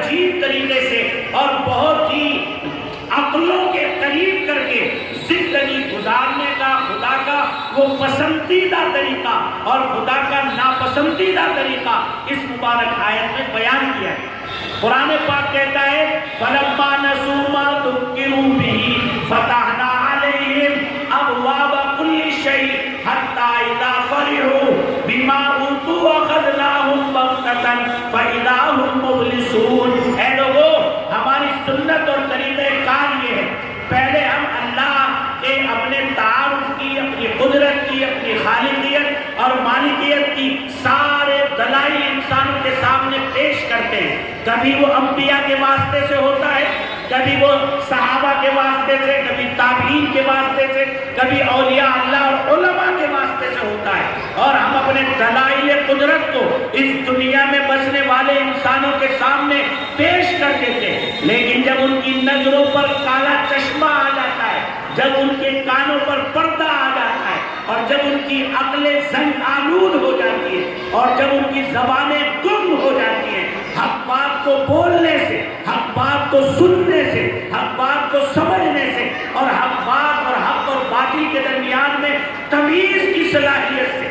عجیب طریقے سے اور بہت ہی عقلوں کے قریب کر کے زندگی گزارنے کا خدا کا وہ پسندیدہ طریقہ اور خدا کا ناپسندیدہ طریقہ اس مبارک آیت میں بیان کیا ہے۔ قرآن پاک کہتا ہے فَلَمَّا نَسُوا مَا ذُكِّرُوا بِهِ فَتَحْنَا عَلَيْهِمْ أَبْوَابَ كُلِّ شَيْءٍ حَتَّى إِذَا فَرِحُوا بِمَا أُوتُوا أَخَذْنَاهُمْ بَغْتَةً فَإِذَا هُمْ مُبْلِسُونَ۔ اے لوگو، ہماری سنت اور طریقہ کار یہ ہے، پہلے ہم اللہ کے اپنے تعارف کی، اپنی قدرت کی، اپنی خالقیت اور مالکیت کی سارے دلائل انسانوں کے سامنے پیش کرتے ہیں۔ کبھی وہ انبیاء کے واسطے سے ہوتا ہے، کبھی وہ صحابہ کے واسطے سے، کبھی تابعین کے واسطے سے، کبھی اولیاء اللہ اور علماء کے واسطے سے ہوتا ہے، اور ہم اپنے دلائل قدرت کو اس دنیا میں بسنے والے انسانوں کے سامنے پیش کر دیتے ہیں۔ لیکن جب ان کی نظروں پر کالا چشمہ آ جاتا ہے، جب ان کے کانوں پر پردہ آ جاتا ہے، اور جب ان کی عقلیں زنگ آلود ہو جاتی ہیں، اور جب ان کی زبانیں گم ہو جاتی ہیں، حق بات کو بولنے سے، حق بات کو سننے سے، حق بات کو سمجھنے سے، اور حق بات اور حق اور باطل کے درمیان میں تمیز کی صلاحیت سے،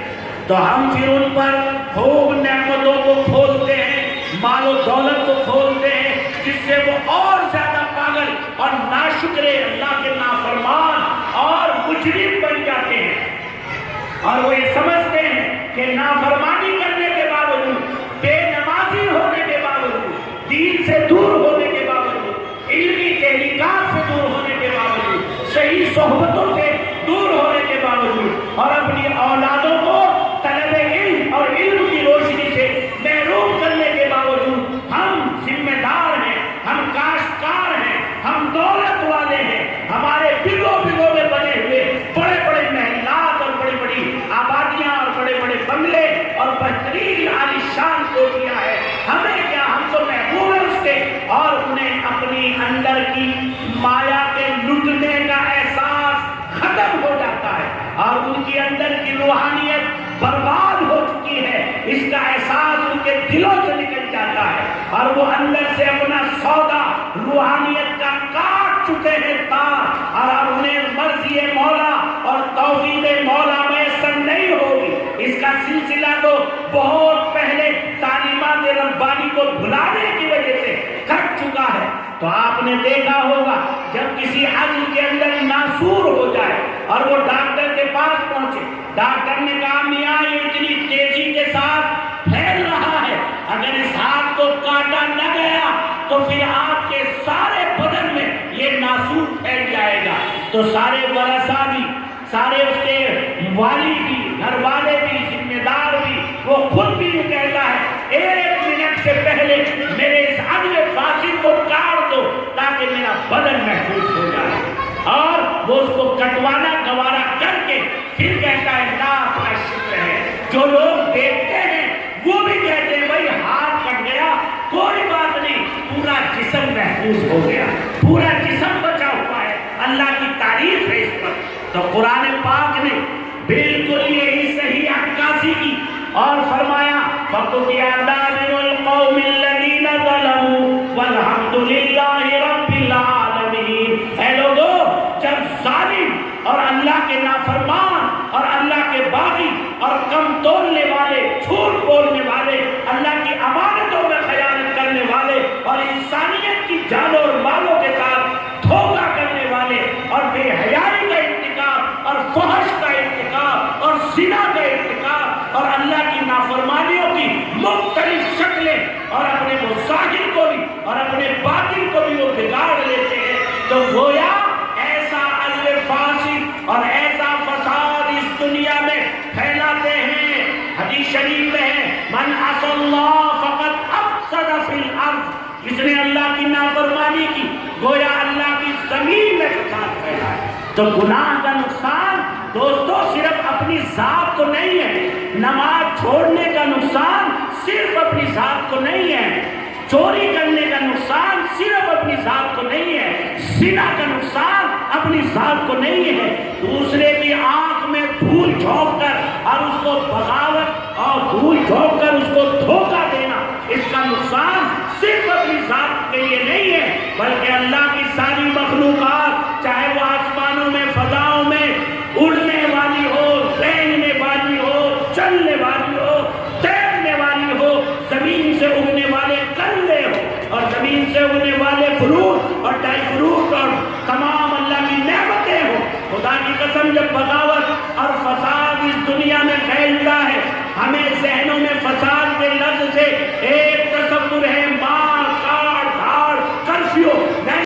تو ہم پھر ان پر خوب نعمتوں کو کھولتے ہیں، مال و دولت کو کھولتے ہیں، جس سے وہ اور زیادہ پاگل اور ناشکرے، اللہ کے نافرمان اور مجرم بن جاتے ہیں، اور وہ یہ سمجھتے ہیں کہ نافرمانی کرنے کے باوجود، بے نمازی ہونے کے باوجود، دین سے دور ہونے کے باوجود، علمی تحقیقات سے دور ہونے کے باوجود، صحیح صحبتوں سے دور ہونے کے باوجود، اور اپنی اولادوں کو طلب علم اور علم کی روشنی سے محروم کرنے کے باوجود ہم ذمہ دار ہیں، ہم کاشتکار ہیں، ہم دولت والے ہیں، ہمارے بگو بگو میں بنے ہوئے بڑے بڑے محلات اور بڑی بڑی آبادیاں اور بڑے بڑے بنگلے اور بہترین عالیشان کوٹھیاں ہیں، ہمیں کیا، ہم تو محبوب ہیں اس کے، اور انہیں اپنی اندر کی مایا کے لٹنے کا احساس ختم ہو جاتا ہے، اور ان کی اندر کی روحانیت برباد ہو چکی ہے، اس کا احساس ان کے دلوں سے نکل جاتا ہے، اور وہ اندر سے اپنا سودا روحانیت کا کاٹ چکے ہیں تار، اور انہیں مرضی مولا اور توفیق مولا میسر نہیں ہوگی۔ اس کا سلسلہ تو بہت پہلے تعلیمات ربانی کو بھلانے کی وجہ سے کٹ چکا ہے۔ تو آپ نے دیکھا ہوگا جب کسی عزل کے اندر ناسور ہو جائے اور وہ ڈاکٹر کے پاس پہنچے، ڈاکٹر نے کہا میاں یہ اتنی تیزی کے ساتھ پھیل رہا ہے، اگر اس ہاتھ کو کاٹا نہ گیا تو پھر آپ کے سارے بدن میں یہ ناسور پھیل جائے گا۔ تو سارے ورثہ بھی، سارے اس کے والی بھی، گھر والے بھی، ذمہ دار بھی، وہ خود بھی یہ کہتا ہے 1 منٹ سے پہلے میرے اس عزل فاسد کو کاٹ دو تاکہ میرا بدن محفوظ ہو جائے، اور وہ اس کو کٹوانا گوارا کر کے پھر کہتا ہے لاکھ کا شکر ہے۔ جو لوگ دیکھتے ہیں وہ بھی کہتے ہیں بھائی ہاتھ کٹ گیا کوئی بات نہیں، پورا جسم محفوظ ہو گیا، پورا جسم بچا ہوا ہے، اللہ کی تعریف ہے اس پر۔ تو قرآن پاک نے بالکل یہی صحیح عکاسی کی اور فرمایا فَقُطِعَ دَابِرُ الْقَوْمِ الَّذِينَ ظَلَمُوا وَالْحَمْدُ لِلَّهِ رَبِّ الْعَالَمِينَ۔ اے لوگو، جب ظالم اور اللہ کے نافرمان اور اللہ کے باغی اور کم تولنے والے، جھوٹ بولنے والے، اللہ کی امانتوں میں خیانت کرنے والے اور انسانیت کی جانوں اور مالوں کے ساتھ دھوکہ کرنے والے اور بے حیائی کا ارتکاب اور فحش کا ارتکاب اور زنا کا ارتکاب اور اللہ کی نافرمانیوں کی مختلف شکلیں اور اپنے مظاہر کو بھی اور اپنے باطن کو بھی وہ بگاڑ لیتے ہیں، تو گویا ایسا فاسد اور ایسا فساد اس دنیا میں پھیلاتے ہیں۔ حدیث شریف میں ہے من عصى اللہ فقد افسد فی الارض، جس نے اللہ کی نافرمانی کی گویا اللہ کی زمین میں فساد پھیلایا۔ تو گناہ کا نقصان دوستو صرف اپنی ذات کو نہیں ہے، نماز چھوڑنے کا نقصان صرف اپنی ذات کو نہیں ہے، چوری کرنے کا نقصان صرف اپنی ذات کو نہیں ہے، زنا کا نقصان اپنی ذات کو نہیں ہے، دوسرے کی آنکھ میں دھول جھونک کر اور اس کو بغاوت اور دھول جھونک کر اس کو دھوکہ دینا، اس کا نقصان صرف اپنی ذات اور زمین سے اگنے والے فروٹ اور ڈرائی فروٹ اور تمام اللہ کی نعمتیں ہوں۔ خدا کی قسم جب بغاوت اور فساد اس دنیا میں پھیلتا ہے، ہمیں ذہنوں میں فساد کے لفظ سے